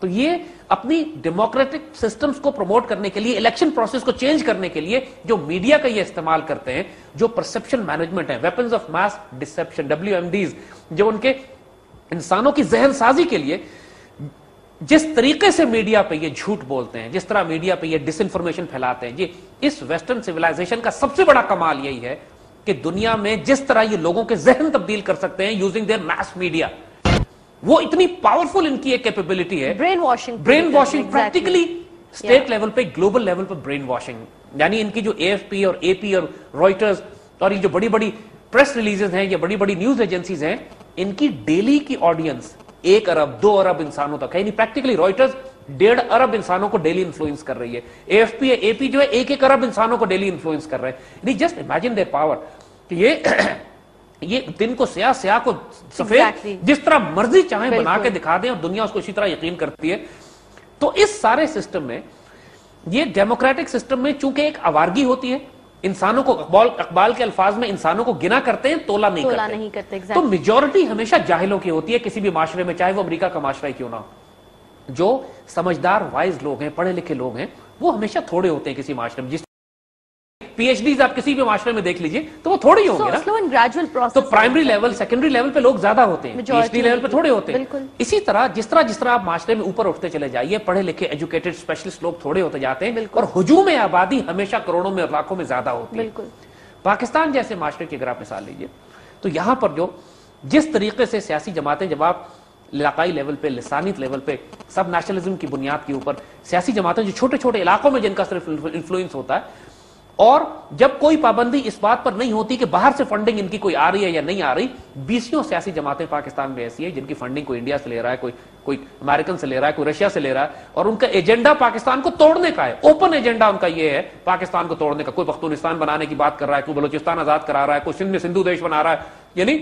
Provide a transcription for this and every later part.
تو یہ اپنی ڈیموکریٹک سسٹمز کو پروموٹ کرنے کے لیے، الیکشن پروسیس کو چینج کرنے کے لیے جو میڈیا کا یہ استعمال کرتے ہیں، جو پرسپشن مینجمنٹ ہے، weapons of mass deception WMDs، جو ان کے انسانوں کی ذہن سازی کے لیے جس طریقے سے میڈیا پہ یہ جھوٹ بولتے ہیں، جس طرح میڈیا پہ یہ ڈس انفارمیشن پھیلاتے ہیں، یہ اس ویسٹرن سویلائزیشن کا سب سے بڑا کمال یہی ہے کہ دنیا میں جس طرح یہ لوگوں کے ذہن تبدیل کر سکتے ہیں یوزنگ دیئر ماس میڈیا، وہ اتنی پاورفل ان کی ایک کیپیبلٹی ہے. Brain washing practically state level پہ، گلوبل لیول پہ برین واشنگ. یعنی ان کی جو AFP اور AP اور رائٹرز اور یہ جو بڑی بڑی پریس ریلیزز ہیں، یہ بڑی بڑی نیوز ایجنسیز ہیں، ان کی ڈیلی کی آڈینس 1 ارب 2 ارب انسانوں تک ہے. یعنی پریکٹیکلی رائٹرز 1.5 ارب انسانوں کو ڈیلی انفلوئنس کر رہی ہے. AFP AP جو ہے 1 ارب انسانوں کو ڈیلی انفلوئنس کر رہے ہیں. یعنی جسٹ امیجن دیئر پاور کہ یہ دن کو سیاہ کو سفید جس طرح مرضی چاہیں بنا کے دکھا دیں اور دنیا اس کو اسی طرح یقین کرتی ہے. تو اس سارے سسٹم میں، یہ ڈیموکریٹک سسٹم میں چونکہ ایک آوارگی ہوتی ہے، انسانوں کو اقبال کے الفاظ میں انسانوں کو گنا کرتے ہیں، تولا نہیں کرتے. تو میجورٹی ہمیشہ جاہلوں کی ہوتی ہے کسی بھی معاشرے میں، چاہے وہ امریکہ کا معاشرہ ہی کیوں نہ ہو. جو سمجھدار وائز لوگ ہیں، پڑھے لکھے لوگ ہیں، وہ ہمیشہ تھوڑے ہوتے ہیں کسی معاشرے میں. جس PhDs آپ کسی بھی معاشرے میں دیکھ لیجئے تو وہ تھوڑی ہوں گے نا. تو پرائمری لیول، سیکنڈری لیول پہ لوگ زیادہ ہوتے ہیں، PhD لیول پہ تھوڑے ہوتے ہیں. اسی طرح جس طرح آپ معاشرے میں اوپر اٹھتے چلے جائیے، پڑھے لکھے ایجوکیٹڈ اسپیشلسٹ لوگ تھوڑے ہوتے جاتے ہیں، اور ہجوم آبادی ہمیشہ کروڑوں میں اور لاکھوں میں زیادہ ہوتی ہے. پاکستان جیسے معاشرے کی اگر آپ مثال لیجئے تو یہاں پر جو جس طریقے سے سیاسی جماعتیں، جب آپ علاقائی لیول پہ، لسانی لیول پہ، سب نیشنلزم کی بنیاد کے اوپر سیاسی جماعتیں جو چھوٹے چھوٹے علاقوں میں جن کا صرف انفلوئنس ہوتا ہے، اور جب کوئی پابندی اس بات پر نہیں ہوتی کہ باہر سے فنڈنگ ان کی کوئی آ رہی ہے یا نہیں آ رہی، 20 سیاسی جماعتیں پاکستان میں ایسی ہیں جن کی فنڈنگ کوئی انڈیا سے لے رہا ہے، کوئی امریکن سے لے رہا ہے، کوئی رشیا سے لے رہا ہے، اور ان کا ایجنڈا پاکستان کو توڑنے کا ہے. اوپن ایجنڈا ان کا یہ ہے پاکستان کو توڑنے کا. کوئی پختونستان بنانے کی بات کر رہا ہے، کوئی بلوچستان آزاد کرا رہا ہے، کوئی سندھ میں سندھو دیش بنا رہا ہے. یعنی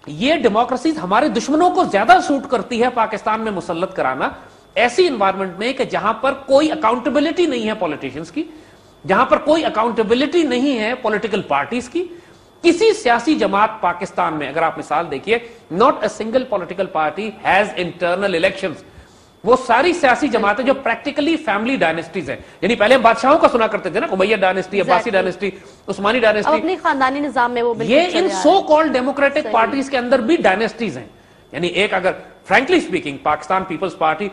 یہ ڈیموکریسیز ہمارے دشمنوں کو زیادہ سوٹ کرتی ہے پاکستان میں مسلط کرانا، ایسی انوائرمنٹ میں کہ جہاں پر کوئی اکاؤنٹیبلٹی نہیں ہے پولیٹیشنز کی، جہاں پر کوئی اکاؤنٹیبلٹی نہیں ہے پولیٹیکل پارٹیز کی. کسی سیاسی جماعت پاکستان میں اگر آپ مثال دیکھیے، not a single political party has internal elections. وہ ساری سیاسی جماعتیں جو پریکٹیکلی فیملی ڈائنیسٹیز ہیں، یعنی پہلے ہم بادشاہوں کا سنا کرتے تھے نا، امیہ ڈائنیسٹی، عباسی ڈائنیسٹی، عثمانی ڈائنیسٹی، اپنی خاندانی نظام میں وہ یہ ان سو کالڈ ڈیموکریٹک پارٹیز کے اندر بھی ڈائنیسٹیز ہیں. یعنی ایک اگر فرینکلی اسپیکنگ پاکستان پیپلز پارٹی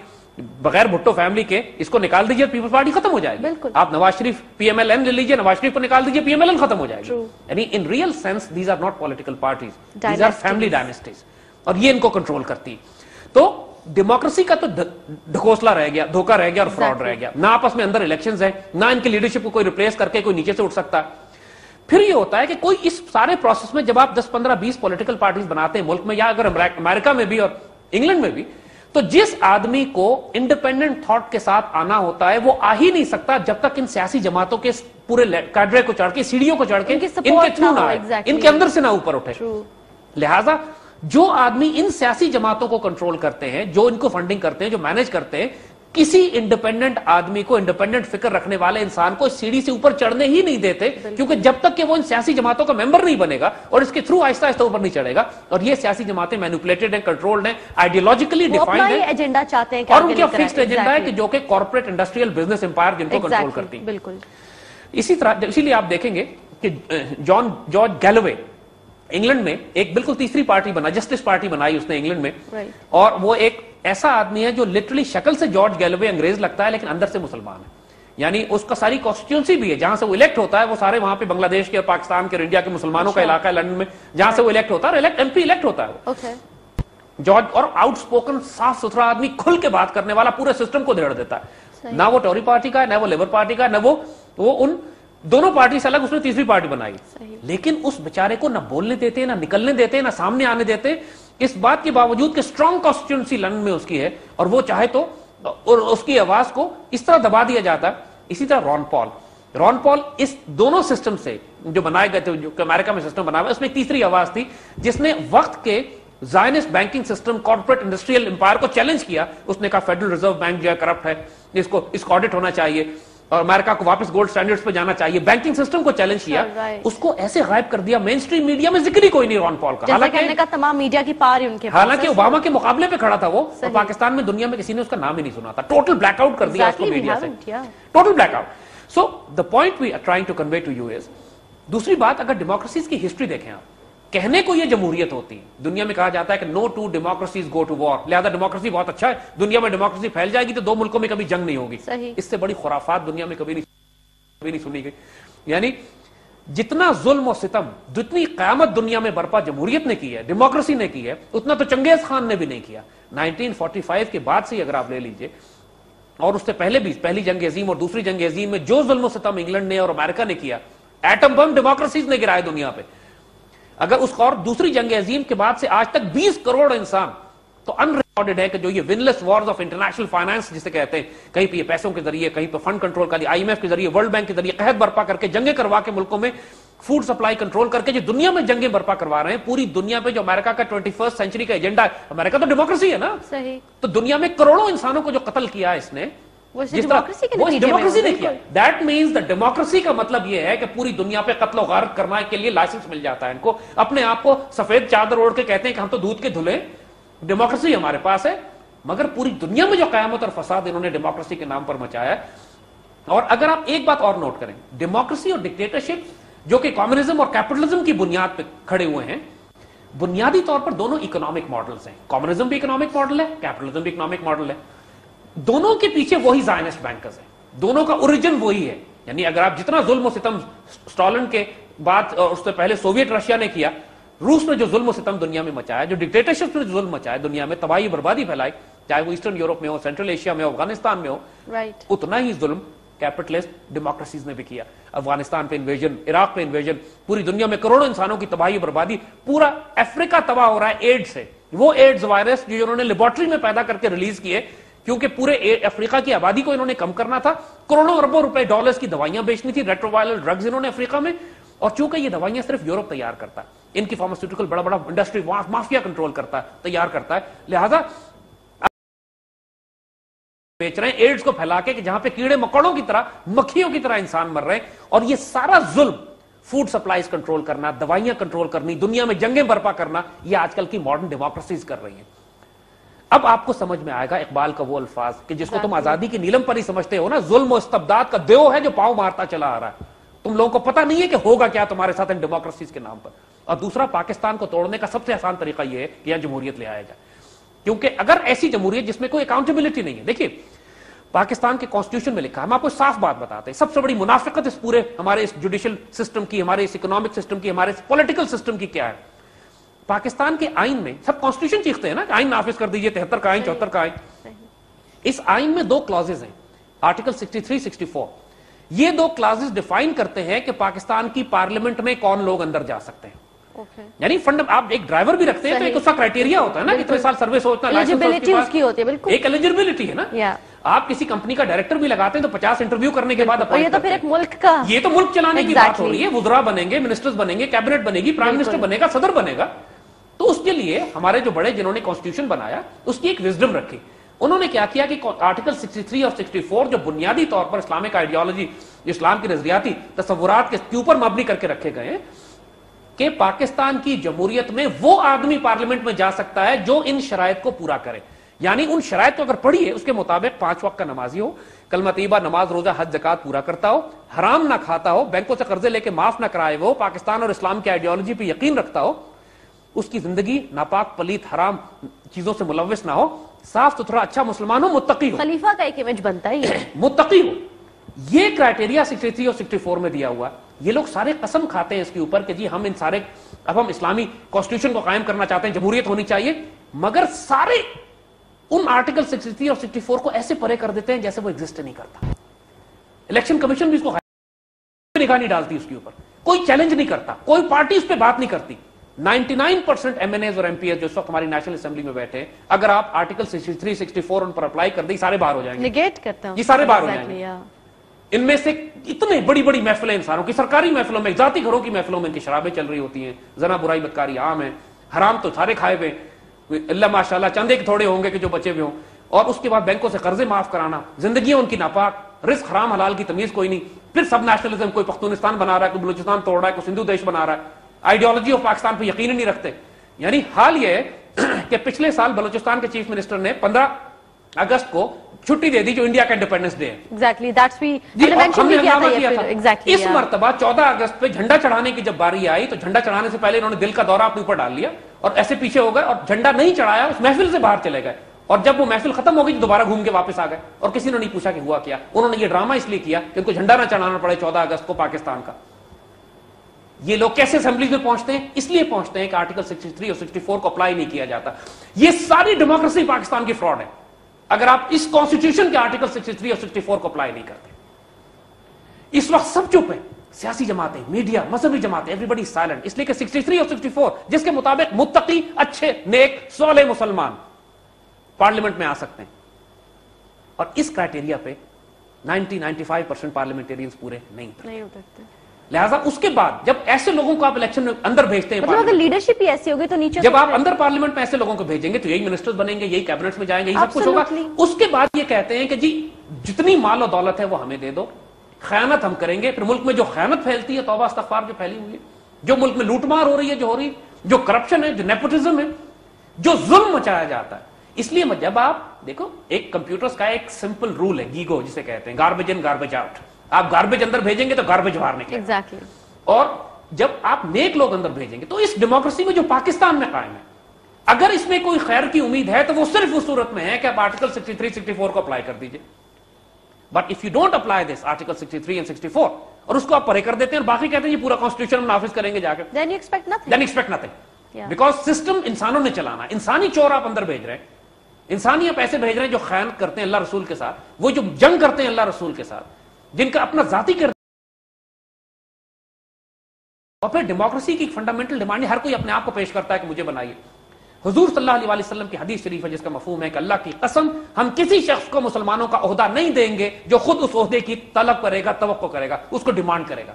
بغیر بھٹو فیملی کے اس کو نکال دیجیے، پیپلز پارٹی ختم ہو جائے گی. آپ نواز شریف PMLN لے لیجیے، نواز شریف کو نکال دیجیے، PMLN ختم ہو جائے گی. یعنی in real sense these are not political parties, these are family dynasties, اور یہ ان کو کنٹرول کرتی. تو ڈیموکریسی کا تو ڈھکوسلا رہ گیا، دھوکہ رہ گیا اور فراڈ رہ گیا. نہ آپس میں اندر الیکشنز ہیں، نہ ان کی لیڈرشپ کو کوئی ریپلیس کر کے کوئی نیچے سے اٹھ سکتا. پھر یہ ہوتا ہے کہ کوئی اس سارے پروسیس میں جب آپ 10 15 20 پولیٹیکل پارٹیز بناتے ہیں ملک میں، یا اگر امریکہ میں بھی اور انگلینڈ میں بھی، تو جس آدمی کو انڈیپینڈنٹ تھاٹ کے ساتھ آنا ہوتا ہے وہ آ ہی نہیں سکتا جب تک ان سیاسی جماعتوں کے پورے کیڈرے کو چڑھ کے، سیڑھیوں کو چڑھ کے ان کے تھرو نہ آئے، ان کے اندر سے نہ اوپر اٹھے. لہذا جو آدمی ان سیاسی جماعتوں کو کنٹرول کرتے ہیں، جو ان کو فنڈنگ کرتے ہیں، جو مینج کرتے ہیں، کسی انڈیپینڈنٹ آدمی کو، انڈیپینڈنٹ فکر رکھنے والے انسان کو سیڑھی سے اوپر چڑھنے ہی نہیں دیتے، کیونکہ جب تک کہ وہ ان سیاسی جماعتوں کا ممبر نہیں بنے گا اور اس کے تھرو آہستہ آہستہ اوپر نہیں چڑھے گا. اور یہ سیاسی جماعتیں مینوپولیٹڈ ہیں، کنٹرولڈ ہیں، آئیڈیالوجیکلی ڈیفائنڈ ہیں، ایجنڈا چاہتے ہیں، اور ان کا فکسڈ ایجنڈا ہے کہ جو کہ کارپوریٹ انڈسٹریل بزنس امپائر جن کو کنٹرول کرتی. بالکل اسی طرح، اسی لیے آپ دیکھیں گے کہ جارج گیلوے انگلینڈ میں ایک بالکل تیسری پارٹی بنا، جسٹس پارٹی بنائی اس نے انگلینڈ میں، اور وہ ایک ایسا آدمی ہے جو لٹرلی شکل سے جارج گیلوے انگریز لگتا ہے لیکن اندر سے مسلمان ہے. یعنی اس کا ساری کانسٹیٹیوئنسی بھی ہے جہاں سے وہ الیکٹ ہوتا ہے، وہ سارے وہاں پہ بنگلہ دیش کے اور پاکستان کے اور انڈیا کے مسلمانوں کا علاقہ ہے لندن میں، جہاں سے وہ الیکٹ ہوتا ہے، MP الیکٹ ہوتا ہے جارج. اور آؤٹ اسپوکن، صاف ستھرا آدمی، کھل کے بات کرنے والا، پورے سسٹم کو دھیڑ دیتا ہے. نہ وہ ٹوری پارٹی کا ہے، نہ وہ لیبر پارٹی کا ہے، نہ وہ ان دونوں پارٹی سے الگ اس نے تیسری پارٹی بنائی. لیکن اس بیچارے کو نہ بولنے دیتے، نہ نکلنے دیتے، نہ سامنے آنے دیتے، اس بات کے باوجود کہ سٹرونگ کانسٹیٹیوئنسی لندن میں اس کی ہے، اور وہ چاہے تو اور اس کی آواز کو اس طرح دبا دیا جاتا. اسی طرح رون پال اس دونوں سسٹم سے جو بنائے گئے تھے، جو امریکہ میں سسٹم بنا ہوا ہے، اس میں ایک تیسری آواز تھی جس نے وقت کے Zionist banking system, corporate industrial empire کو چیلنج کیا. اس نے کہا فیڈرل ریزرو بینک جو ہے کرپٹ ہے، اس کو آڈٹ ہونا چاہیے. اور امریکہ کو واپس گولڈ سٹینڈرڈز پہ جانا چاہیے، بینکنگ سسٹم کو چیلنج کیا، اس کو ایسے غائب کر دیا، مین اسٹریم میڈیا میں ذکر ہی کوئی نہیں رون پال کا، حالانکہ تمام میڈیا کی پار ان کے پاس، حالانکہ اوباما کے مقابلے پہ کھڑا تھا وہ، اور پاکستان میں دنیا میں کسی نے اس کا نام ہی نہیں سنا تھا، ٹوٹل بلیک آؤٹ کر دیا اس کو میڈیا سے، total blackout. So the point we are trying to convey to you is, دوسری بات اگر ڈیموکریسیز کی ہسٹری دیکھیں آپ، کہنے کو یہ جمہوریت ہوتی ہے، دنیا میں کہا جاتا ہے کہ no two democracies go to war, لہذا ڈیموکریسی بہت اچھا ہے، دنیا میں ڈیموکریسی پھیل جائے گی تو دو ملکوں میں کبھی جنگ نہیں ہوگی، اس سے بڑی خرافات دنیا میں کبھی نہیں سنی گئی۔ یعنی جتنا ظلم و ستم، جتنی قیامت دنیا میں برپا جمہوریت نے کی ہے، ڈیموکریسی نے کی ہے، اتنا تو چنگیز خان نے بھی نہیں کیا۔ 1945 کے بعد سے اگر آپ لے لیجئے، اور اس سے پہلے بھی پہلی جنگ عظیم اور دوسری جنگ عظیم میں جو ظلم و ستم انگلینڈ نے اور امریکہ نے کیا، ایٹم بم ڈیموکریسیز نے گرائے دنیا پہ۔ اگر اس اور دوسری جنگ عظیم کے بعد سے آج تک 20 کروڑ انسان تو ان ریکارڈڈ ہے کہ جو یہ one less wars of international finance جسے کہتے ہیں، کہیں پہ یہ پیسوں کے ذریعے، کہیں پہ فنڈ کنٹرول کا، IMF کے ذریعے، ورلڈ بینک کے ذریعے قحط برپا کر کے، جنگیں کروا کے ملکوں میں فوڈ سپلائی کنٹرول کر کے جو دنیا میں جنگیں برپا کروا رہے ہیں، پوری دنیا پہ جو امریکہ کا 21 سینچری کا ایجنڈا ہے، امریکہ تو ڈیموکریسی ہے نا، تو دنیا میں کروڑوں انسانوں کو جو قتل کیا اس نے، وہ ڈیموکریسی نے کیا۔ دیٹ مینس دا ڈیموکریسی کا مطلب یہ ہے کہ پوری دنیا پہ قتل و غارت کرنے کے لیے لائسنس مل جاتا ہے ان کو، اپنے آپ کو سفید چادر اوڑھ کے کہتے ہیں کہ ہم تو دودھ کے دھلے، ڈیموکریسی ہمارے پاس ہے، مگر پوری دنیا میں جو قیامت اور فساد انہوں نے ڈیموکریسی کے نام پر مچایا ہے۔ اور اگر آپ ایک بات اور نوٹ کریں، ڈیموکریسی اور ڈکٹیٹرشپ جو کہ کمیونزم اور کیپٹلزم کی بنیاد پہ کھڑے ہوئے ہیں، بنیادی طور پر دونوں اکنامک ماڈلز ہیں، کمیونزم بھی اکنامک ماڈل ہے، کیپٹلزم بھی اکنامک ماڈل ہے، دونوں کے پیچھے وہی زائنسٹ بینکرز ہیں، دونوں کا اوریجن وہی ہے۔ یعنی اگر آپ جتنا ظلم و ستم اسٹالن کے بعد اور اس سے پہلے سوویت رشیا نے کیا، روس نے جو ظلم و ستم دنیا میں مچایا، جو ڈکٹیٹرشپ نے جو ظلم مچایا دنیا میں، تباہی بربادی پھیلائی، چاہے وہ ایسٹرن یورپ میں ہو، سینٹرل ایشیا میں ہو، افغانستان میں ہو، اتنا ہی ظلم کیپٹلسٹ ڈیموکریسیز نے بھی کیا۔ افغانستان پہ انویژن، عراق پہ انویژن، پوری دنیا میں کروڑوں انسانوں کی تباہی بربادی، پورا افریقہ تباہ ہو رہا ہے ایڈز سے، وہ ایڈز وائرس جو انہوں نے لیبارٹری میں پیدا کر کے ریلیز کیے، کیونکہ پورے افریقہ کی آبادی کو انہوں نے کم کرنا تھا، کروڑوں اربوں روپے ڈالرز کی دوائیاں بیچنی تھی، ریٹرووائرل ڈرگز انہوں نے افریقہ میں، اور چونکہ یہ دوائیاں صرف یورپ تیار کرتا ہے، ان کی فارماسیوٹیکل بڑا بڑا انڈسٹری مافیا کنٹرول کرتا ہے، تیار کرتا ہے، لہذا بیچ رہے ہیں ایڈز کو پھیلا کے کہ جہاں پہ کیڑے مکوڑوں کی طرح، مکھیوں کی طرح انسان مر رہے ہیں، اور یہ سارا ظلم، فوڈ سپلائز کنٹرول کرنا، دوائیاں کنٹرول کرنی، دنیا میں جنگیں برپا کرنا، یہ آج کل کی ماڈرن ڈیموکریسیز کر رہی ہیں۔ اب آپ کو سمجھ میں آئے گا اقبال کا وہ الفاظ کہ جس کو تم آزادی کی نیلم پر ہی سمجھتے ہو نا، ظلم و استبداد کا دیو ہے جو پاؤں مارتا چلا آ رہا ہے، تم لوگوں کو پتہ نہیں ہے کہ ہوگا کیا تمہارے ساتھ ان ڈیموکریسیز کے نام پر۔ اور دوسرا، پاکستان کو توڑنے کا سب سے آسان طریقہ یہ ہے کہ یہاں جمہوریت لے آیا جائے، کیونکہ اگر ایسی جمہوریت جس میں کوئی اکاؤنٹیبلٹی نہیں ہے، دیکھیے پاکستان کے کانسٹیٹیوشن میں لکھا ہے، ہم آپ کو صاف بات بتاتے ہیں، سب سے بڑی منافقت اس پورے ہمارے اس جوڈیشل سسٹم کی، ہمارے اس اکنامک سسٹم کی، ہمارے اس پولیٹیکل سسٹم کی کیا ہے؟ پاکستان کے آئین میں، سب کانسٹیٹیوشن چیختے ہیں نا کہ آئین نافذ کر دیجئے، 73 کا آئین، 74 کا آئین، اس آئین میں دو کلازز ہیں، آرٹیکل 63 64، یہ دو کلازز ڈیفائن کرتے ہیں کہ پاکستان کی پارلیمنٹ میں کون لوگ اندر جا سکتے ہیں۔ یعنی فنڈ، آپ ایک ڈرائیور بھی رکھتے ہیں تو ایک اس کا کرائٹیریا ہوتا ہے نا، کتنے سال سروس ہو، اتنا لائسنس ہوتی ہے، ایک ایلیجیبلٹی ہے نا۔ آپ کسی کمپنی کا ڈائریکٹر بھی لگاتے ہیں تو 50 انٹرویو کرنے کے بعد یہ تو پھر ایک ملک کا، یہ تو ملک چلانے کی بات ہو رہی ہے، وزراء بنیں گے، منسٹرز بنیں گے، کیبنٹ بنے گی، پرائم منسٹر بنے گا، صدر بنے گا، تو اس کے لیے ہمارے جو بڑے جنہوں نے کانسٹیٹیوشن بنایا اس کی ایک وزڈم رکھی، انہوں نے کیا کیا کہ آرٹیکل 63 اور 64 جو بنیادی طور پر اسلامک آئیڈیالوجی، اسلام کی نظریاتی تصورات کے اوپر مبنی کر کے رکھے گئے ہیں کہ پاکستان کی جمہوریت میں وہ آدمی پارلیمنٹ میں جا سکتا ہے جو ان شرائط کو پورا کرے، یعنی ان شرائط کو اگر پڑھیے اس کے مطابق 5 وقت کا نمازی ہو، کلمہ طیبہ، نماز، روزہ، حج، زکات پورا کرتا ہو، حرام نہ کھاتا ہو، بینکوں سے قرضے لے کے معاف نہ کرائے وہ، پاکستان اور اسلام کی آئیڈیالوجی پہ یقین رکھتا ہو، اس کی زندگی ناپاک پلیت حرام چیزوں سے ملوث نہ ہو، صاف ستھرا اچھا مسلمان ہو، متقی ہو، خلیفہ کا ایک امیج بنتا ہے یہ، متقی ہو، یہ کرائٹیریا 63 اور 64 میں دیا ہوا۔ یہ لوگ سارے قسم کھاتے ہیں اس کے اوپر کہ جی ہم ان سارے، اب ہم اسلامی کانسٹیٹیوشن کو قائم کرنا چاہتے ہیں، جمہوریت ہونی چاہیے، مگر سارے ان آرٹیکل 63 اور 64 کو ایسے پرے کر دیتے ہیں جیسے وہ ایگزسٹ نہیں کرتا۔ الیکشن کمیشن بھی اس کو نگاہ نہیں ڈالتی اس کے اوپر، کوئی چیلنج نہیں کرتا، کوئی پارٹی اس پہ بات نہیں کرتی۔ 99% ایم این ایز اور ایم پی ایز جو اس وقت ہماری نیشنل اسمبلی میں بیٹھے ہیں، اگر آپ آرٹیکل 63 64 ان پر اپلائی کر دیں، سارے باہر ہو جائیں گے، نیگیٹ کرتے ہیں، یہ سارے باہر ہو جائیں گے۔ ان میں سے اتنے بڑی بڑی محفلیں انسانوں کی، سرکاری محفلوں میں، ذاتی گھروں کی محفلوں میں ان کی شرابیں چل رہی ہوتی ہیں، زنا برائی بدکاری عام ہے، حرام تو سارے کھائے ہوئے، اللہ ماشاءاللہ چند ایک تھوڑے ہوں گے کہ جو بچے ہوئے ہوں، اور اس کے بعد بینکوں سے قرضے معاف کرانا، زندگیاں ان کی ناپاک، رزق حرام حلال کی تمیز کوئی نہیں، پھر سب نیشنلزم، کوئی پختونستان بنا رہا ہے، کوئی بلوچستان توڑ رہا ہے، کوئی سندھو دیش بنا رہا ہے، آئیڈیالوجی آف پاکستان پہ یقین نہیں رکھتے. یعنی حال یہ ہے کہ پچھلے سال بلوچستان کے چیف منسٹر نے 15 اگست کو چھٹی دے دی جو انڈیا کا انڈیپینڈنس ڈے ہے. اس مرتبہ 14 اگست پہ جھنڈا چڑھانے کی جب باری آئی تو جھنڈا چڑھانے سے پہلے انہوں نے دل کا دورہ اپنے اوپر ڈال لیا اور ایسے پیچھے ہو گئے اور جھنڈا نہیں چڑھایا، اس محفل سے باہر چلے گئے. اور جب وہ محفل ختم ہو گئی دوبارہ گھوم کے واپس آ گئے اور کسی نے نہیں پوچھا کہ ہوا کیا. انہوں نے یہ ڈرامہ اس لیے کیا کہ ان کو جھنڈا نہ چڑھانا پڑے 14 اگست کو پاکستان کا. یہ لوگ کیسے اسمبلیز میں پہنچتے ہیں؟ اس لیے پہنچتے ہیں کہ آرٹیکل 63 اور 64 کو اپلائی نہیں کیا جاتا. یہ ساری ڈیموکریسی پاکستان کی فراڈ ہے اگر آپ اس کانسٹیٹیوشن کے آرٹیکل 63 اور 64 کو اپلائی نہیں کرتے. اس وقت سب چپ ہیں، سیاسی جماعتیں، میڈیا، مذہبی جماعتیں، ایوری بڈی سائلنٹ، اس لیے کہ 63 اور 64 جس کے مطابق متقی، اچھے، نیک، صالح مسلمان پارلیمنٹ میں آ سکتے ہیں. اور اس کرائٹیریا پہ 90-95% پارلیمنٹیرینز پورے نہیں اترتے. لہٰذا اس کے بعد جب ایسے لوگوں کو آپ الیکشن میں اندر بھیجتے ہیں، اگر لیڈرشپ ہی ایسی ہوگی تو نیچے جب آپ اندر پارلیمنٹ میں ایسے لوگوں کو بھیجیں گے تو یہی منسٹرز بنیں گے، یہی کیبنٹس میں جائیں گے، یہی سب کچھ ہوگا. اس کے بعد یہ کہتے ہیں کہ جی جتنی مال و دولت ہے وہ ہمیں دے دو، خیانت ہم کریں گے. پھر ملک میں جو خیانت پھیلتی ہے، توبہ استغفار جو پھیلی ہوئی ہے، جو ملک میں لوٹ مار ہو رہی ہے، جو ہو رہی ہے، جو کرپشن ہے، جو نیپوٹزم ہے، جو ظلم مچایا جاتا ہے. اس لیے جب آپ دیکھو ایک کمپیوٹرز کا ایک سمپل رول ہے، گیگو جسے کہتے ہیں، گاربیج ان گاربیج آؤٹ. آپ گاربیج اندر بھیجیں گے تو گاربیج باہر نکلے گا. اور جب آپ نیک لوگ اندر بھیجیں گے تو اس ڈیموکریسی میں جو پاکستان میں قائم ہے، اگر اس میں کوئی خیر کی امید ہے تو وہ صرف اس صورت میں ہے کہ آپ آرٹیکل 63-64 کو اپلائی کر دیجئے. But if you don't apply this article 63 and 64 اور اس کو آپ پرے کر دیتے ہیں اور باقی کہتے ہیں یہ پورا کانسٹیٹیوشن ہم نافذ کریں گے جا کے، then you expect nothing. then expect nothing. Because system انسانوں نے چلانا ہے. انسانی چور آپ اندر بھیج رہے ہیں، انسانی آپ ایسے بھیج رہے ہیں جو خیانت کرتے ہیں اللہ رسول کے ساتھ، وہ جو جنگ کرتے ہیں اللہ رسول کے ساتھ، جن کا اپنا ذاتی کردار. اور پھر ڈیموکریسی کی فنڈامنٹل ڈیمانڈ ہر کوئی اپنے آپ کو پیش کرتا ہے کہ مجھے بنائیے. حضور صلی اللہ علیہ وسلم کی حدیث شریف ہے جس کا مفہوم ہے کہ اللہ کی قسم ہم کسی شخص کو مسلمانوں کا عہدہ نہیں دیں گے جو خود اس عہدے کی طلب کرے گا، توقع کرے گا، اس کو ڈیمانڈ کرے گا.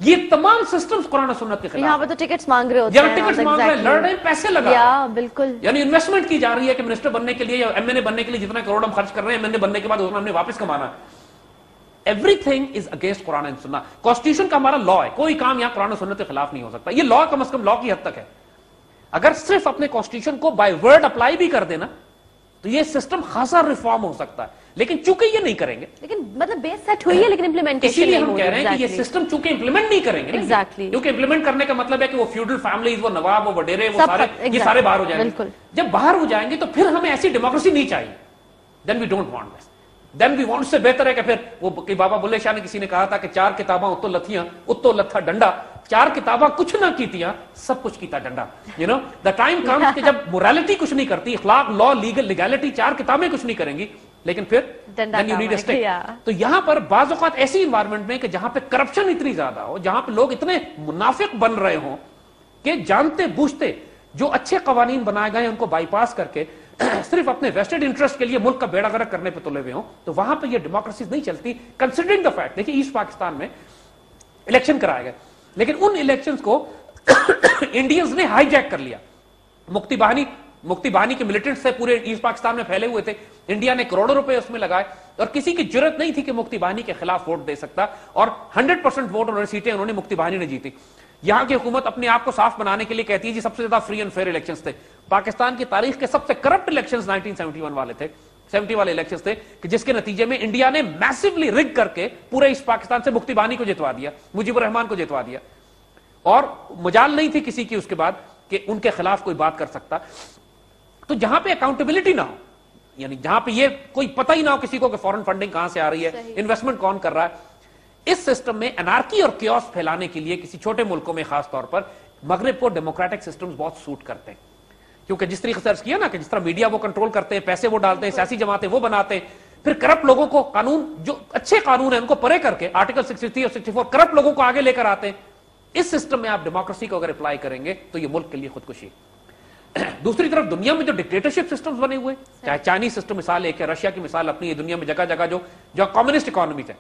یہ تمام سسٹمز قرآن و سنت کے خلاف. یہاں پہ تو ٹکٹس مانگ رہے ہوتے ہیں، ٹکٹس مانگ رہے ہیں، لڑ رہے ہیں، پیسے لگا، بالکل. یعنی انویسٹمنٹ کی جا رہی ہے کہ منسٹر بننے کے لیے یا ایم این اے بننے کے لیے جتنا کروڑ ہم خرچ کر رہے ہیں، ایم این اے بننے کے بعد اتنا ہم نے واپس کمانا. Every thing is against Quran and سنت. کانسٹیٹیوشن کا ہمارا لا ہے، کوئی کام یہاں قرآن و سنت کے خلاف نہیں ہو سکتا. یہ لا کم از کم لا کی حد تک ہے. اگر صرف اپنے کانسٹیٹیوشن کو بائی ورڈ اپلائی بھی کر دینا تو یہ سسٹم خاصا ریفارم ہو سکتا ہے، لیکن چونکہ یہ نہیں کریں گے، لیکن مطلب بیس سیٹ ہوئی ہے لیکن امپلیمنٹیشن اسی لیے ہم کہہ رہے ہیں کہ یہ سسٹم چونکہ امپلیمنٹ نہیں کریں گے، کیونکہ امپلیمنٹ کرنے کا مطلب ہے کہ وہ فیوڈل فیملیز، وہ نواب، وہ وڈیرے، وہ سارے یہ سارے باہر ہو جائیں گے. جب باہر ہو جائیں گے تو پھر ہمیں ایسی ڈیموکریسی نہیں چاہیے. Then we don't want this. Then we want سے بہتر ہے کہ پھر وہ بابا بلے شاہ نے کسی نے کہا تھا کہ 4 کتاباں اتو لتھیاں اتو لتھا ڈنڈا، 4 کتاباں کچھ نہ کیتیاں سب کچھ کیتا ڈنڈا. You know the time comes کہ جب موریلٹی کچھ نہیں کرتی، اخلاق، لا، لیگل، لیگالٹی، 4 کتابیں کچھ نہیں کریں گی، لیکن پھر then you need a stick. تو یہاں پر بعض اوقات ایسی انوائرمنٹ میں کہ جہاں پہ کرپشن اتنی زیادہ ہو، جہاں پہ لوگ اتنے منافق بن رہے ہوں کہ جانتے بوجھتے جو اچھے قوانین بنائے گئے ان کو بائی پاس کر کے صرف اپنے ویسٹڈ انٹرسٹ کے لیے ملک کا بیڑا غرق کرنے پہ تلے ہوئے ہوں، تو وہاں پہ یہ ڈیموکریسی نہیں چلتی. کنسیڈرنگ دا فیکٹ، دیکھیے ایسٹ پاکستان میں الیکشن کرائے گئے، لیکن ان الیکشنز کو انڈینز نے ہائی جیک کر لیا. مکتی بہانی کے ملیٹنٹس سے پورے ایسٹ پاکستان میں پھیلے ہوئے تھے. انڈیا نے کروڑوں روپے اس میں لگائے اور کسی کی جرت نہیں تھی کہ مکتی بہانی کے خلاف ووٹ دے سکتا، اور 100% ووٹ انہوں نے سیٹیں انہوں نے مکتی بہانی نے جیتی. یہاں کی حکومت اپنے آپ کو صاف بنانے کے لیے کہتی ہے جی سب سے زیادہ فری اینڈ فیئر الیکشنز تھے. پاکستان کی تاریخ کے سب سے کرپٹ الیکشنز 1971 والے تھے، 70 والے الیکشنز تھے کہ جس کے نتیجے میں انڈیا نے میسیولی رگ کر کے پورے ایسٹ پاکستان سے مکتی بہانی کو جتوا دیا، مجیب الرحمان کو جتوا دیا، اور مجال نہیں تھی کسی کی اس کے بعد کہ ان کے خلاف کوئی بات کر سکتا. تو جہاں پہ اکاؤنٹیبلٹی نہ ہو، یعنی جہاں پہ یہ کوئی پتہ ہی نہ ہو کسی کو کہ فورن فنڈنگ کہاں سے آ رہی ہے، انویسٹمنٹ کون کر رہا ہے، اس سسٹم میں انارکی اور کیوس پھیلانے کے لیے کسی چھوٹے ملکوں میں خاص طور پر مغرب کو ڈیموکریٹک سسٹمز بہت سوٹ کرتے ہیں. کیونکہ جس طریقے سے عرض کیا نا کہ جس طرح میڈیا وہ کنٹرول کرتے ہیں، پیسے وہ ڈالتے ہیں، سیاسی جماعتیں وہ بناتے ہیں، پھر کرپٹ لوگوں کو قانون جو اچھے قانون ہیں ان کو پرے کر کے آرٹیکل 63 اور 64 کرپٹ لوگوں کو آگے لے کر آتے ہیں. اس سسٹم میں آپ ڈیموکریسی کو اگر اپلائی کریں گے تو یہ ملک کے لیے خودکشی. دوسری طرف دنیا میں جو ڈکٹیٹرشپ سسٹمز بنے ہوئے، چاہے چائنیز سسٹم مثال ایک ہے، رشیا کی مثال اپنی ہے، دنیا میں جگہ جگہ جو کمیونسٹ اکانومیز ہیں،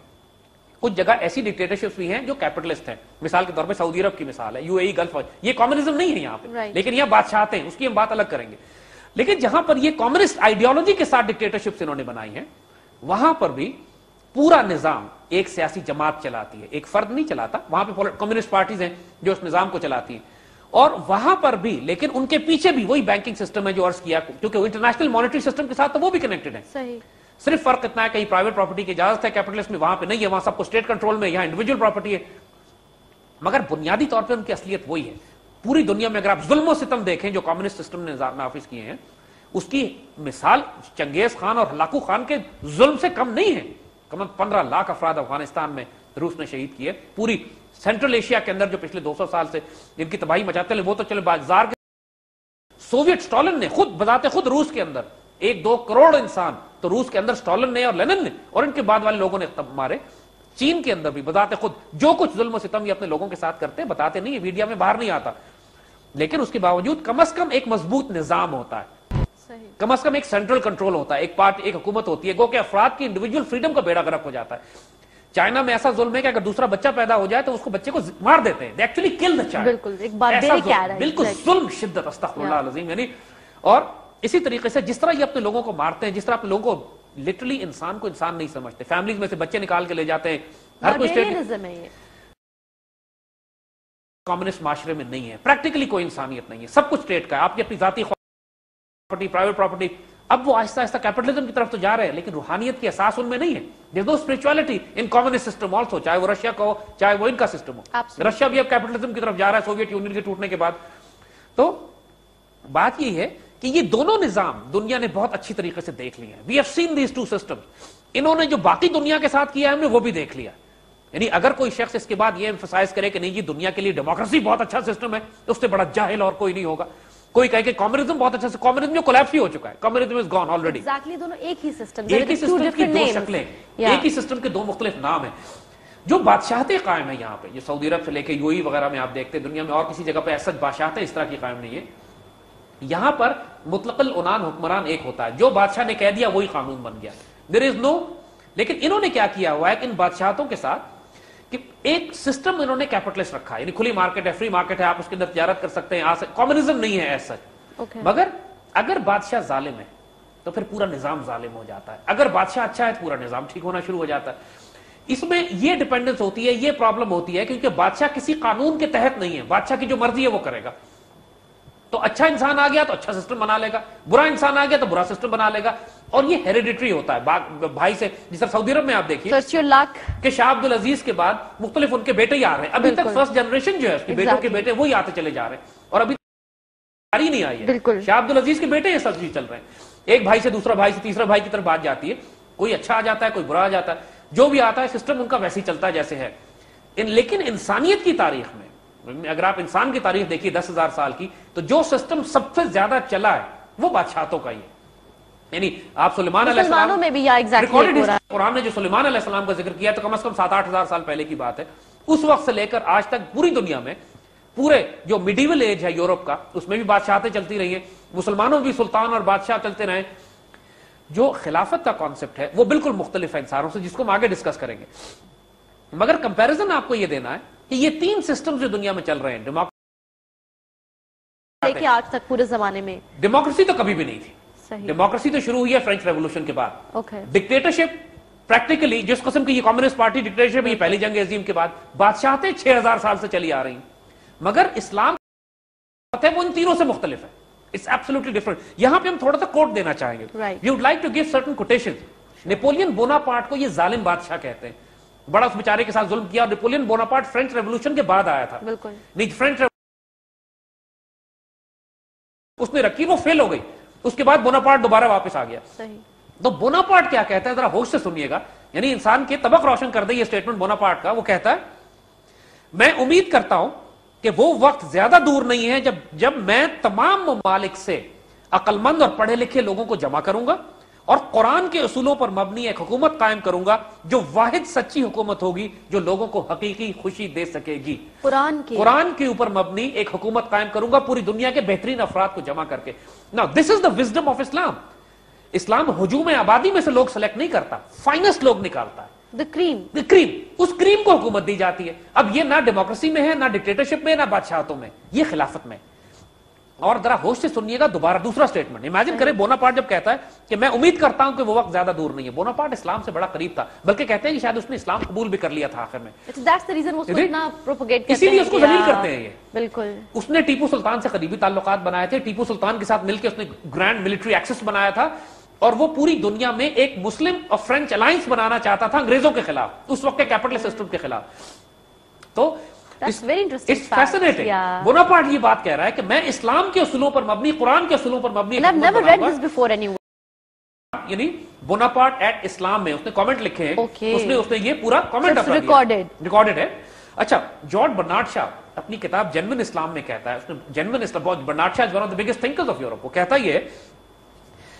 کچھ جگہ ایسی ڈکٹیٹرشپس بھی ہیں جو کیپٹلسٹ ہیں. مثال کے طور پہ سعودی عرب کی مثال ہے، یو اے ای، گلف، یہ کمیونزم نہیں ہے یہاں پہ، لیکن یہ بادشاہت ہیں، اس کی ہم بات الگ کریں گے. لیکن جہاں پر یہ کمیونسٹ آئیڈیالوجی کے ساتھ ڈکٹیٹرشپس انہوں نے بنائی ہیں، وہاں پر بھی پورا نظام ایک سیاسی جماعت چلاتی ہے, ایک فرد نہیں چلاتا, وہاں پہ کمیونسٹ پارٹیز ہیں جو اس نظام کو چلاتی ہیں, اور وہاں پر بھی لیکن ان کے پیچھے بھی وہی بینکنگ سسٹم ہے جو عرض کیا, کیونکہ انٹرنیشنل مانیٹری سسٹم کے ساتھ تو وہ بھی کنیکٹڈ ہے. صحیح. صرف فرق اتنا ہے کہیں پرائیویٹ پراپرٹی کی اجازت ہے کیپٹلسٹ میں, وہاں پہ نہیں ہے, وہاں سب کو اسٹیٹ کنٹرول میں, یہاں انڈیویجول پراپرٹی ہے. مگر بنیادی طور پہ ان کی اصلیت وہی ہے. پوری دنیا میں اگر آپ ظلم و ستم دیکھیں جو کمیونسٹ سسٹم نے نافذ کیے ہیں, اس کی مثال چنگیز خان اور ہلاکو خان کے ظلم سے کم نہیں ہے. کم از کم 15 لاکھ افراد افغانستان میں روس نے شہید کیے. پوری سینٹرل ایشیا کے اندر جو پچھلے 200 سال سے جن کی تباہی مچاتے ہیں وہ تو چلے بازار کے, سوویت سٹالن نے خود بذات خود روس کے اندر 1-2 کروڑ انسان تو روس کے اندر سٹالن نے اور لینن نے اور ان کے بعد والے لوگوں نے مارے. چین کے اندر بھی بذات خود جو کچھ ظلم و ستم یہ اپنے لوگوں کے ساتھ کرتے ہیں, بتاتے نہیں, میڈیا میں باہر نہیں آتا, لیکن اس کے باوجود کم از کم ایک مضبوط نظام ہوتا ہے, کم از کم ایک سینٹرل کنٹرول ہوتا ہے, ایک پارٹی ایک حکومت ہوتی ہے, گو کہ افراد کی انڈیویجول فریڈم کا بیڑا غرق ہو جاتا ہے. چائنا میں ایسا ظلم ہے کہ اگر دوسرا بچہ پیدا ہو جائے تو اس کو بچے کو مار دیتے ہیں. They actually kill the child. بالکل ایک barbaric ہے, بالکل ظلم شدت, استغفر اللہ العظیم. یعنی اور اسی طریقے سے جس طرح یہ اپنے لوگوں کو مارتے ہیں, جس طرح اپنے لوگوں کو لٹرلی انسان کو انسان نہیں سمجھتے, فیملیز میں سے بچے نکال کے لے جاتے ہیں. ہر کوئی اسٹیٹ کمیونسٹ معاشرے میں نہیں ہے, پریکٹیکلی کوئی انسانیت نہیں ہے, سب کچھ اسٹیٹ کا ہے, آپ کی اپنی ذاتی پراپرٹی, پرائیویٹ پراپرٹی. اب وہ آہستہ آہستہ کیپٹلزم کی طرف تو جا رہے ہیں, لیکن روحانیت کی احساس ان میں نہیں ہے. There's no spirituality in communist system also, چاہے وہ رشیا کا ہو چاہے وہ ان کا سسٹم ہو. رشیا بھی اب کیپٹلزم کی طرف جا رہا ہے سوویت یونین کے ٹوٹنے کے بعد. تو بات یہ ہے کہ یہ دونوں نظام دنیا نے بہت اچھی طریقے سے دیکھ لیے ہیں. We have seen these two systems. انہوں نے جو باقی دنیا کے ساتھ کیا ہے ہم نے وہ بھی دیکھ لیا. یعنی اگر کوئی شخص اس کے بعد یہ ایمفسائز کرے کہ نہیں جی دنیا کے لیے ڈیموکریسی بہت اچھا سسٹم ہے, اس سے بڑا جاہل اور کوئی نہیں ہوگا. کوئی کہے کہ کمیونزم بہت اچھا, کمیونزم جو کولیپس ہی ہو چکا ہے, کمیونزم از گون آلریڈی. ایگزیکٹلی دونوں ایک ہی سسٹم, ایک ہی سسٹم کی دو شکلیں, ایک ہی سسٹم کے دو مختلف نام ہیں. جو بادشاہتیں قائم ہیں یہاں پہ, جو سعودی عرب سے لے کے UAE وغیرہ میں آپ دیکھتے ہیں, دنیا میں اور کسی جگہ پہ ایسا بادشاہتیں اس طرح کی قائم نہیں ہے. یہاں پر مطلق العنان حکمران ایک ہوتا ہے, جو بادشاہ نے کہہ دیا وہی قانون بن گیا. دیر از نو, لیکن انہوں نے کیا کیا ہوا ہے کہ ان بادشاہتوں کے ساتھ کہ ایک سسٹم انہوں نے کیپٹلسٹ رکھا ہے, یعنی کھلی مارکیٹ ہے, فری مارکیٹ ہے, آپ اس کے اندر تجارت کر سکتے ہیں, کمیونزم نہیں ہے ایسا. مگر اگر بادشاہ ظالم ہے تو پھر پورا نظام ظالم ہو جاتا ہے, اگر بادشاہ اچھا ہے تو پورا نظام ٹھیک ہونا شروع ہو جاتا ہے. اس میں یہ ڈیپینڈنس ہوتی ہے, یہ پرابلم ہوتی ہے کیونکہ بادشاہ کسی قانون کے تحت نہیں ہے, بادشاہ کی جو مرضی ہے وہ کرے گا. تو اچھا انسان آ گیا تو اچھا سسٹم بنا لے گا, برا انسان آ گیا تو برا سسٹم بنا لے گا. اور یہ ہیریڈیٹری ہوتا ہے بھائی سے, جس طرح سعودی عرب میں آپ دیکھیے کہ شاہ عبد العزیز کے بعد مختلف ان کے بیٹے ہی آ رہے ہیں, ابھی تک فرسٹ جنریشن جو ہے اس کے بیٹوں کے بیٹے وہی آتے چلے جا رہے ہیں, اور ابھی ہی نہیں آئی ہے. شاہ عبد العزیز کے بیٹے یہ سب چیز چل رہے ہیں, ایک بھائی سے دوسرا بھائی سے تیسرا بھائی کی طرف بات جاتی ہے, کوئی اچھا آ جاتا ہے کوئی برا آ جاتا ہے, جو بھی آتا ہے سسٹم ان کا ویسے ہی چلتا ہے جیسے ہے. لیکن انسانیت کی تاریخ میں اگر آپ انسان کی تاریخ دیکھیے 10,000 سال کی, تو جو سسٹم سب سے زیادہ چلا ہے وہ بادشاہتوں کا ہی ہے. یعنی آپ سلیمان علیہ السلام میں بھی قرآن نے جو سلیمان علیہ السلام کا ذکر کیا تو کم از کم 7-8 ہزار سال پہلے کی بات ہے. اس وقت سے لے کر آج تک پوری دنیا میں پورے جو میڈیول ایج ہے یورپ کا, اس میں بھی بادشاہتیں چلتی رہی ہیں, مسلمانوں بھی سلطان اور بادشاہ چلتے رہے. جو خلافت کا کانسیپٹ ہے وہ بالکل مختلف ہے انسانوں سے, جس کو ہم آگے ڈسکس کریں گے. مگر کمپیرزن آپ کو یہ دینا ہے کہ یہ 3 سسٹم جو دنیا میں چل رہے ہیں, آج تک پورے زمانے میں ڈیموکریسی تو کبھی بھی نہیں تھی. ڈیموکریسی تو شروع ہوئی ہے فرینچ ریولوشن کے بعد. ڈکٹیٹرشپ پریکٹیکلی جس قسم کی یہ کمیونسٹ پارٹی ڈکٹیٹرشپ, یہ پہلی جنگ عظیم کے بعد, بادشاہتیں 6,000 سال سے چلی آ رہی ہیں. مگر اسلام وہ ان تینوں سے مختلف ہے. It's absolutely different. یہاں پہ ہم تھوڑا سا کوٹ دینا چاہیں گے. We would like to give certain quotations. Napoleon Bonaparte کو یہ ظالم بادشاہ کہتے ہیں, بڑا اس بیچارے کے ساتھ ظلم کیا. اور نیپولین بوناپارٹ فرینچ ریولوشن کے بعد آیا تھا. نہیں, فرینچ اس نے رکھی, وہ فیل ہو گئی, اس کے بعد بوناپارٹ دوبارہ واپس آ گیا. تو بوناپارٹ کیا کہتا ہے, ذرا ہوش سے سنیے گا, یعنی انسان کے طبق روشن کر دے یہ اسٹیٹمنٹ بوناپارٹ کا. وہ کہتا ہے میں امید کرتا ہوں کہ وہ وقت زیادہ دور نہیں ہے جب میں تمام ممالک سے عقل مند اور پڑھے لکھے لوگوں کو جمع کروں گا اور قرآن کے اصولوں پر مبنی ایک حکومت قائم کروں گا جو واحد سچی حکومت ہوگی جو لوگوں کو حقیقی خوشی دے سکے گی. قرآن کے اوپر مبنی ایک حکومت قائم کروں گا پوری دنیا کے بہترین افراد کو جمع کر کے. Now this is the wisdom of Islam. اسلام ہجوم آبادی میں سے لوگ سلیکٹ نہیں کرتا, فائنسٹ لوگ نکالتا ہے. کریم, اس کریم کو حکومت دی جاتی ہے. اب یہ نہ ڈیموکریسی میں ہے, نہ ڈکٹیٹرشپ میں, نہ بادشاہتوں میں, یہ خلافت میں. اور ذرا ہوش سے سنیے گا دوبارہ دوسرا سٹیٹمنٹ. امیجن کریں بوناپارٹ جب کہتا ہے کہ میں امید کرتا ہوں کہ وہ وقت زیادہ دور نہیں ہے. بوناپارٹ اسلام سے بڑا قریب تھا, بلکہ کہتے ہیں کہ شاید اس نے اسلام قبول بھی کر لیا تھا آخر میں. اسی لیے اس کو ذلیل کرتے ہیں یہ. بالکل اس نے ٹیپو سلطان سے قریبی تعلقات بنائے تھے, ٹیپو سلطان کے ساتھ مل کے اس نے گرینڈ ملٹری ایکسس بنایا تھا, اور وہ پوری دنیا میں ایک مسلم اور فرینچ الائنس بنانا چاہتا تھا انگریزوں کے خلاف, اس وقت کے کیپٹل سسٹم کے خلاف. تو بوناپارٹ یہ بات کہہ رہا ہے کہ میں اسلام کے اصولوں پر مبنی, قرآن کے اصولوں پر مبنی, یعنی بوناپارٹ ایٹ اسلام میں اس نے کامنٹ لکھے ہیں, اس نے یہ پورا کامنٹ ریکارڈڈ ہے. اچھا, جارج برنارڈ شاہ اپنی کتاب جینوئن اسلام میں کہتا ہے, اس نے جینوئن اسلام, Bernard Shaw is one of the biggest thinkers of Europe, وہ کہتا یہ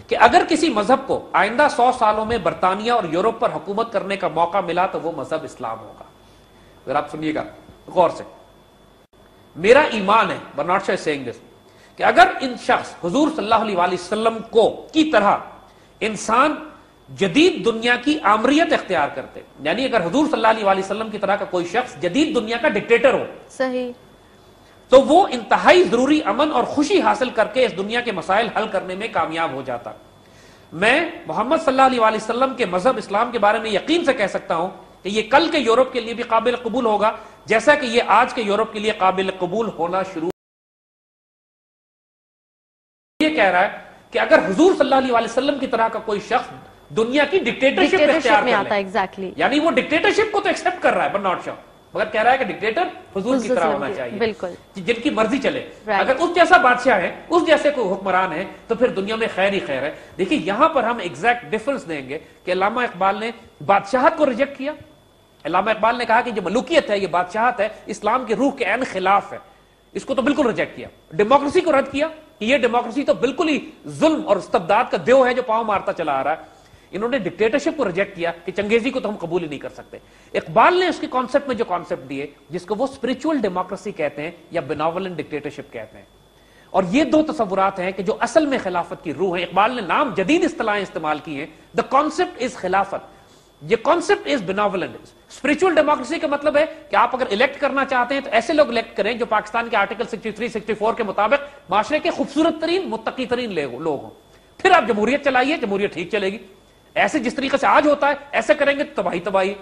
کہ اگر کسی مذہب کو آئندہ 100 سالوں میں برطانیہ اور یورپ پر حکومت کرنے کا موقع ملا تو وہ مذہب اسلام ہوگا. اگر آپ سنیے گا غور سے, میرا ایمان ہے, برنارڈ شاہ سیئنگ دس, کہ اگر ان شخص حضور صلی اللہ علیہ وآلہ وسلم کو کی طرح انسان جدید دنیا کی آمریت اختیار کرتے, یعنی اگر حضور صلی اللہ علیہ وآلہ وسلم کی طرح کا کوئی شخص جدید دنیا کا ڈکٹیٹر ہو, صحیح, تو وہ انتہائی ضروری امن اور خوشی حاصل کر کے اس دنیا کے مسائل حل کرنے میں کامیاب ہو جاتا. میں محمد صلی اللہ علیہ وآلہ وسلم کے مذہب اسلام کے بارے میں یقین سے کہہ سکتا ہوں کہ یہ کل کے یورپ کے لیے بھی قابل قبول ہوگا, جیسا کہ یہ آج کے یورپ کے لیے قابل قبول ہونا شروع. یہ کہہ رہا ہے کہ اگر حضور صلی اللہ علیہ وآلہ وسلم کی طرح کا کوئی شخص دنیا کی ڈکٹیٹرشپ اختیار کر لے, یعنی وہ ڈکٹیٹرشپ کو تو ایکسپٹ کر رہا ہے برنارڈ شاہ, مگر کہہ رہا ہے کہ ڈکٹیٹر حضور کی طرح ہونا چاہیے, بالکل, جن کی مرضی چلے. اگر اس جیسا بادشاہ ہے, اس جیسے کوئی حکمران ہے, تو پھر دنیا میں خیر ہی خیر ہے. دیکھیں یہاں پر ہم ایگزیکٹ ڈیفرنس دیں گے کہ علامہ اقبال نے بادشاہت کو ریجیکٹ کیا. علامہ اقبال نے کہا کہ جو ملوکیت ہے, یہ بادشاہت ہے, اسلام کے روح کے عین خلاف ہے, اس کو تو بالکل ریجیکٹ کیا. ڈیموکریسی کو رد کیا کہ یہ ڈیموکریسی تو بالکل ہی ظلم اور استبداد کا دیو ہے جو پاؤں مارتا چلا آ رہا ہے. انہوں نے ڈکٹیٹرشپ کو ریجیکٹ کیا کہ چنگیزی کو تو ہم قبول ہی نہیں کر سکتے. اقبال نے اس کے کانسیپٹ میں جو کانسیپٹ دیے, جس کو وہ اسپرچول ڈیموکریسی کہتے ہیں یا بیناولنٹ ڈکٹیٹرشپ کہتے ہیں, اور یہ دو تصورات ہیں کہ جو اصل میں خلافت کی روح ہے. اقبال نے نام جدید اصطلاحیں استعمال کی ہیں. دا کانسیپٹ از خلافت, یہ کانسیپٹ از بیناولنٹ. اسپرچول ڈیموکریسی کا مطلب ہے کہ آپ اگر الیکٹ کرنا چاہتے ہیں تو ایسے لوگ الیکٹ کریں جو پاکستان کے آرٹیکل 63-64 کے مطابق معاشرے کے خوبصورت ترین, متقی ترین لوگ ہوں. پھر آپ جمہوریت چلائیے, جمہوریت ٹھیک چلے گی. ایسے جس طریقے سے آج ہوتا ہے ایسے کریں گے تو تباہی.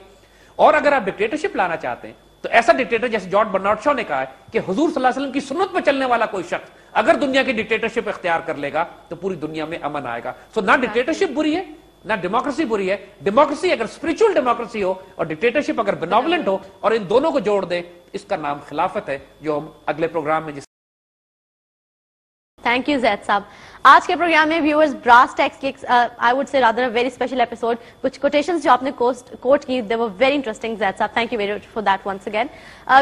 اور اگر آپ ڈکٹیٹرشپ لانا چاہتے ہیں تو ایسا ڈکٹیٹر جیسے جارج برنارڈ شاہ نے کہا ہے کہ حضور صلی اللہ علیہ وسلم کی سنت پہ چلنے والا کوئی شخص اگر دنیا کی ڈکٹیٹرشپ اختیار کر لے گا تو پوری دنیا میں امن آئے گا. سو نہ ڈکٹیٹرشپ بری ہے, نہ ڈیموکریسی بری ہے. ڈیموکریسی اگر اسپرچول ڈیموکریسی ہو اور ڈکٹیٹرشپ اگر بیناولنٹ ہو اور ان دونوں کو جوڑ دے, اس کا نام خلافت ہے, جو ہم اگلے پروگرام میں تھینک یو زید صاحب. آج کے پروگرام میں ویورز براس ٹیکس کی I would say rather very special episode, کچھ کوٹیشنز جو آپ نے کوٹ کی دے were very interesting. Zaid sahab thank you very much for that once again.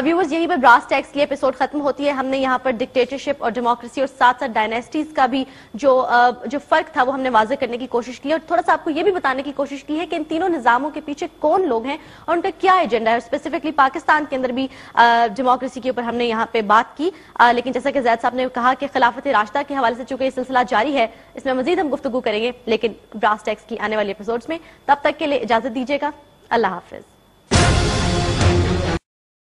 Viewers یہیں پر براس ٹیکس کی ایپیسوڈ ختم ہوتی ہے. ہم نے یہاں پر ڈکٹیٹرشپ اور ڈیموکریسی اور ساتھ ساتھ ڈائنیسٹیز کا بھی جو فرق تھا وہ ہم نے واضح کرنے کی کوشش کی, اور تھوڑا سا آپ کو یہ بھی بتانے کی کوشش کی ہے کہ ان تینوں نظاموں کے پیچھے کون لوگ ہیں اور ان کا کیا ایجنڈا ہے. اسپیسیفکلی پاکستان کے اندر بھی ڈیموکریسی کے اوپر ہم نے یہاں پہ بات کی, لیکن جیسا کہ زید صاحب نے کہا کہ خلافت راشدہ کے حوالے سے چونکہ یہ سلسلہ جاری ہے, اس میں مزید ہم گفتگو کریں گے لیکن براس ٹیکس کی آنے والی ایپیسوڈز میں. تب تک کے لیے اجازت دیجیے گا. اللہ حافظ.